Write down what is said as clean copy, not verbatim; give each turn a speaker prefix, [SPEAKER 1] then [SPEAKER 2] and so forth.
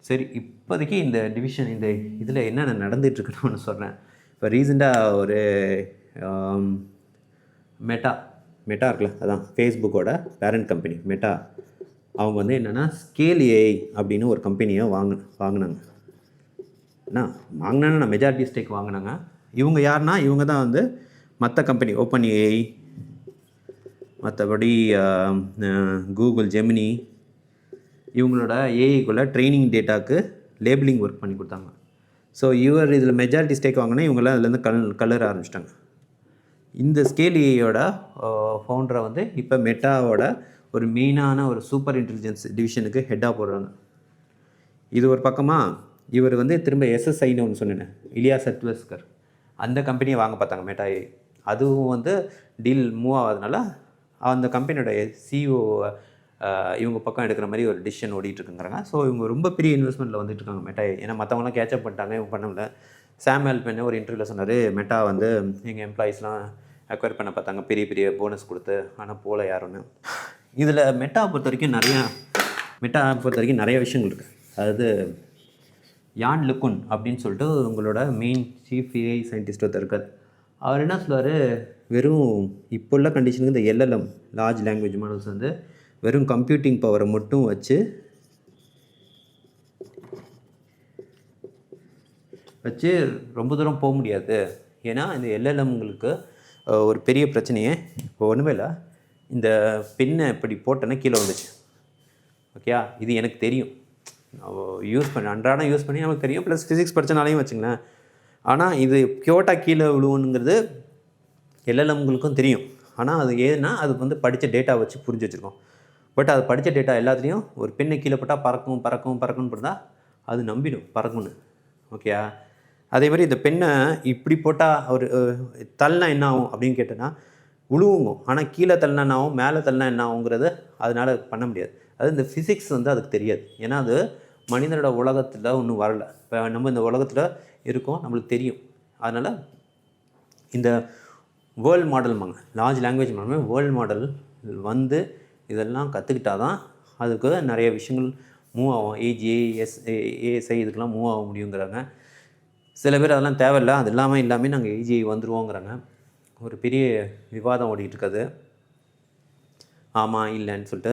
[SPEAKER 1] சரி, இப்போதைக்கு இந்த டிவிஷன் இந்த இதில் என்னென்ன நடந்துகிட்ருக்குன்னு ஒன்று சொல்கிறேன். இப்போ ரீசெண்டாக ஒரு மெட்டா இருக்குல்ல, அதான் ஃபேஸ்புக்கோட பேரண்ட் கம்பெனி மெட்டா. அவங்க வந்து என்னென்னா ஸ்கேல் ஏஐ அப்படின்னு ஒரு கம்பெனியை வாங்கினாங்க. நான் மெஜாரிட்டி ஸ்டேக் வாங்கினாங்க. இவங்க யாருன்னா, இவங்க தான் வந்து மற்ற கம்பெனி ஓப்பன் ஏஐ, மற்றபடி கூகுள் ஜெமினி, இவங்களோட ஏஐக்குள்ளே ட்ரைனிங் டேட்டாவுக்கு லேபிளிங் ஒர்க் பண்ணி கொடுத்தாங்க. ஸோ இவர் இதில் மெஜாரிட்டி ஸ்டேக் வாங்கினா இவங்களாம் அதுலேருந்து கலர ஆரம்பிச்சிட்டாங்க. இந்த ஸ்கேல் ஏஐயோட ஃபவுண்டரை வந்து இப்போ மெட்டாவோட ஒரு மெயினான ஒரு சூப்பர் இன்டெலிஜென்ஸ் டிவிஷனுக்கு ஹெட்டாக போடுறாங்க. இது ஒரு பக்கமாக இவர் வந்து திரும்ப எஸ்எஸ்ஐன்னு ஒன்று சொன்னேன், இலியா சட்வஸ்கர், அந்த கம்பெனியை வாங்க பார்த்தாங்க மெட்டா ஏஐ. அதுவும் வந்து டீல் மூவ் ஆகாதனால அந்த கம்பெனியோட சிஇஓ இவங்க பக்கம் எடுக்கிற மாதிரி ஒரு டிசிஷன் ஓடிட்டுருக்குங்கிறாங்க. ஸோ இவங்க ரொம்ப பெரிய இன்வெஸ்ட்மெண்ட்டில் வந்துட்டுருக்காங்க மெட்டா. ஏன்னா மற்றவங்களாம் கேட்சப் பண்ணிட்டாங்க, இவங்க பண்ணல. சாம் ஆல்ட்மேன் ஒரு இன்டர்வியூவில் சொன்னார், மெட்டா வந்து எங்கள் எம்ப்ளாயீஸ்லாம் அக்வயர் பண்ண பார்த்தாங்க, பெரிய பெரிய போனஸ் கொடுத்து, ஆனால் போல யாருன்னு. இதில் மெட்டாவை பொறுத்த வரைக்கும் நிறைய விஷயங்கள் இருக்குது. அதாவது யான் லுக்குன் அப்படின்னு சொல்லிட்டு உங்களோட மெயின் சீஃப் ஏஐ சயின்டிஸ்ட் ஒருத்தர் இருக்கார். அவர் என்ன சொல்லுவார், வெறும் இப்போ உள்ள கண்டிஷனுக்கு இந்த எல்எல்எம் லார்ஜ் லாங்குவேஜ் மாடல்ஸ் வந்து வெறும் கம்ப்யூட்டிங் பவரை மட்டும் வச்சு ரொம்ப தூரம் போக முடியாது. ஏன்னா இந்த எல்எல்எம்ங்களுக்கு ஒரு பெரிய பிரச்சனையே இப்போ ஒன்றுமே இல்லை, இந்த பெண்ணை இப்படி போட்டோன்னா கீழே வந்துச்சு. ஓகேயா, இது எனக்கு தெரியும், அன்றாடம் யூஸ் பண்ணி நமக்கு தெரியும், ப்ளஸ் ஃபிசிக்ஸ் படித்தனாலையும் வச்சுங்களேன். ஆனால் இது கியோட்டா கீழே விழுவுனுங்கிறது எல்எல்எம்ங்களுக்கும் தெரியும். ஆனால் அது ஏன்னா அது வந்து படித்த டேட்டா வச்சு புரிஞ்சு வச்சுருக்கோம். பட் அது படித்த டேட்டா எல்லாத்துலேயும் ஒரு பெண்ணை கீழே போட்டால் பறக்கும்னு போட்டால் அது நம்பிடும் பறக்கும்னு. ஓகேயா, அதே மாதிரி இந்த பெண்ணை இப்படி போட்டால் ஒரு தள்ளினா என்ன ஆகும் அப்படின்னு கேட்டோன்னா உழுவுங்க. ஆனால் கீழே தள்ளினா என்ன ஆகும், மேலே தள்ளினா என்ன ஆகுங்கிறது அதனால் பண்ண முடியாது. அது இந்த ஃபிசிக்ஸ் வந்து அதுக்கு தெரியாது. ஏன்னா அது மனிதனோட உலகத்தில் ஒன்றும் வரலை. இப்போ நம்ம இந்த உலகத்தில் இருக்கோம், நம்மளுக்கு தெரியும். அதனால் இந்த வேர்ல்டு மாடல்மாங்க, large language model, world model வந்து இதெல்லாம் கற்றுக்கிட்டா தான் அதுக்கு நிறைய விஷயங்கள் மூவ் ஆகும். ஏஎஸ்ஐ இதுக்கெல்லாம் மூவ் ஆக முடியுங்கிறாங்க. சில பேர் அதெல்லாம் தேவையில்லை, அது இல்லாமல் நாங்கள் ஏஜிஐ வந்துடுவோங்கிறாங்க. ஒரு பெரிய விவாதம் ஓடிட்டுருக்குது, ஆமாம் இல்லைன்னு சொல்லிட்டு.